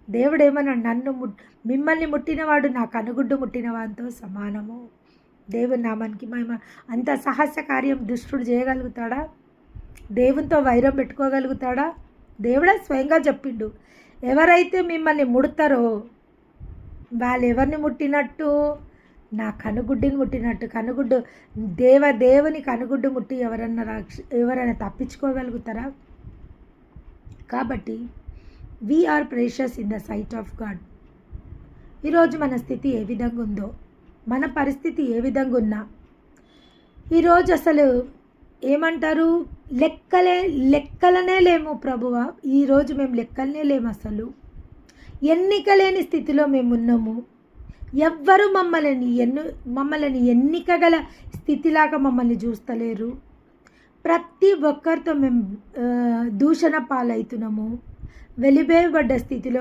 దేవుడు ఏమన్నాడు, మిమ్మల్ని ముట్టినవాడు నా కనుగుడ్డు ముట్టిన వానితో సమానము. దేవుని నామానికి మహిమ. అంత సాహస కార్యం దుష్టుడు చేయగలుగుతాడా? దేవునితో వైరం పెట్టుకోగలుగుతాడా? దేవుడే స్వయంగా చెప్పిండు, ఎవరైతే మిమ్మల్ని ముడతారో వాళ్ళు ఎవరిని ముట్టినట్టు? నా కనుగుడ్డిని ముట్టినట్టు. కనుగుడ్డు దేవుని కనుగుడ్డు ముట్టి ఎవరైనా తప్పించుకోగలుగుతారా? కాబట్టి we are precious in the sight of God. ఈరోజు మన స్థితి ఏ విధంగా ఉందో, మన పరిస్థితి ఏ విధంగా ఉన్నా, ఈరోజు అసలు ఏమంటారు, లెక్కలనే లేము ప్రభువా. ఈరోజు మేము లెక్కలనే లేము. అసలు ఎన్నిక లేని స్థితిలో మేము ఉన్నాము. ఎవ్వరు మమ్మల్ని ఎన్నిక గల స్థితిలాగా మమ్మల్ని చూస్తలేరు. ప్రతి ఒక్కరితో మేము దూషణ పాలవుతున్నాము. వెలివేయబడ్డ స్థితిలో